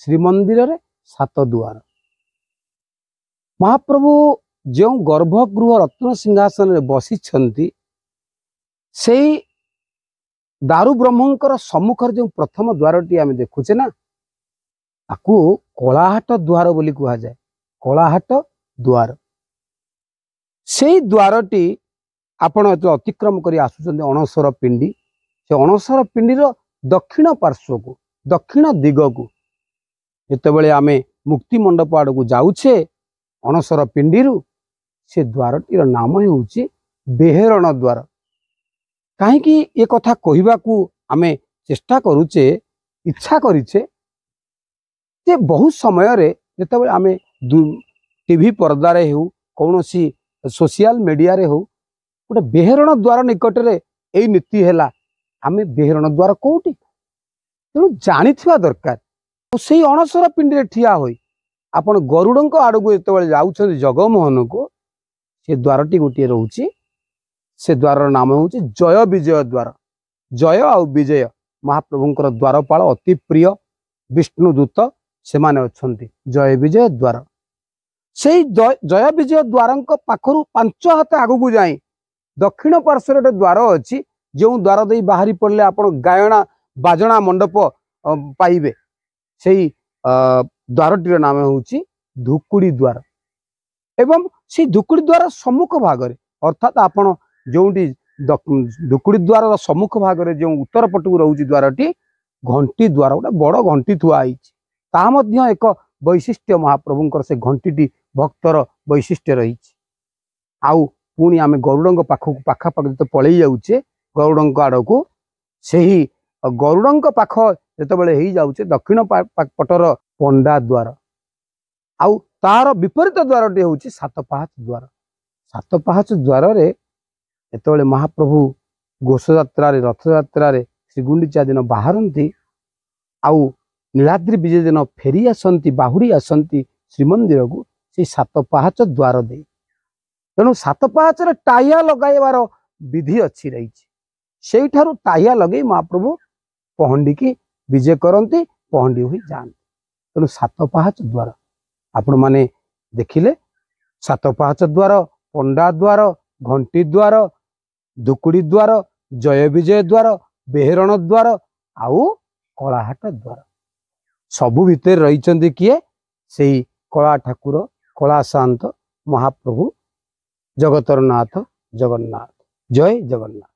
श्रीमंदिर रे सात द्वार। महाप्रभु जो गर्भगृह रत्न सिंहासन बसी से दारु ब्रह्मंकर सम्मुखर जो प्रथम द्वारटी आम देखुचे ना ताकू कलाहाट द्वार बोली कह जाए। कलाहाट द्वार से द्वारटी आपण अतिक्रम कर आसुचंदी अणसर पिंडी। से अणसर पिंडीर दक्षिण पार्श्व को दक्षिण दिग को जितेबाला आम मुक्ति मंडप आड़ को जाऊे अणसर पिंडी से द्वारटीर नाम होउची बेहरण द्वार। कहीं ये कथा कहवा आमे चेष्टा करुचे इच्छा करिचे जे बहुत समय रे जिते आमे टीवी पर्दार हो कौन सी सोशल मीडिया रे हो गोटे बेहरण द्वार निकट रे यही नीति है आमे बेहरण द्वार कौटी तेणु जानी दरकार। से अणसर पिंडी ठिया होई आपण गरुड़ आड़ को जो जाऊँ जगमोहन को से द्वारटी गोटे रोचे से द्वार नाम हूँ जय विजय द्वार। जय आ विजय महाप्रभुंकर द्वारपाल अति प्रिय विष्णुदूत से माने अछंती जय विजय द्वार। से जय विजय द्वार पाखर 5 हाथ आगू जाए दक्षिण पार्श्व द्वार अच्छी जो द्वार दे बाहरी पड़े आप गायना बाजना मंडप पाइबे से द्वारटीर नाम हूँ धुकुड़ी द्वार। एवं से धुकुड़ी द्वार सम्मुख भाग अर्थात आपण जो धुकुड़ी द्वार सम्मुख भाग जो उत्तर पटक रोचे द्वारटी घंटी द्वार गोटे बड़ घंटी थुआई एक वैशिष्ट्य महाप्रभुंकर से घंटी भक्तर वैशिष्ट्य रही। आउ पुणी आम गरुड़ पाखक पाखापाखि तो पलि जाऊे गरुड़ आड़ को से गरुड़ पाख जितेबाला हो जाऊे दक्षिण पटर पंडा द्वार। आउ तार विपरीत द्वारटी हूँ सात पाहाच द्वार। सात पाहाच द्वार जितेबाला महाप्रभु घोषयात्रा रथयात्रा श्रीगुंडीचा दिन बाहरती आउ नीलाद्रि विजय दिन फेरी आसती बाहुड़ी आसती श्रीमंदिर को से सात पाहाच द्वार दे। तेणु सात पाहाच टाइया लगाइबार विधि अच्छी रही से टाइया लगे महाप्रभु पहंडी की विजय करती पहंडी हुई जाती। तेणु सात पाहाच द्वार आपण माने देखिले सात पाहाच द्वार पंडा द्वार घंटी द्वार धुकुड़ी द्वार जय विजय द्वार बेहरण द्वार आउ कलाहाट द्वार सबु भितर रही किए से कला ठाकुर कला शांत महाप्रभु जगतर नाथ जगन्नाथ। जय जगन्नाथ।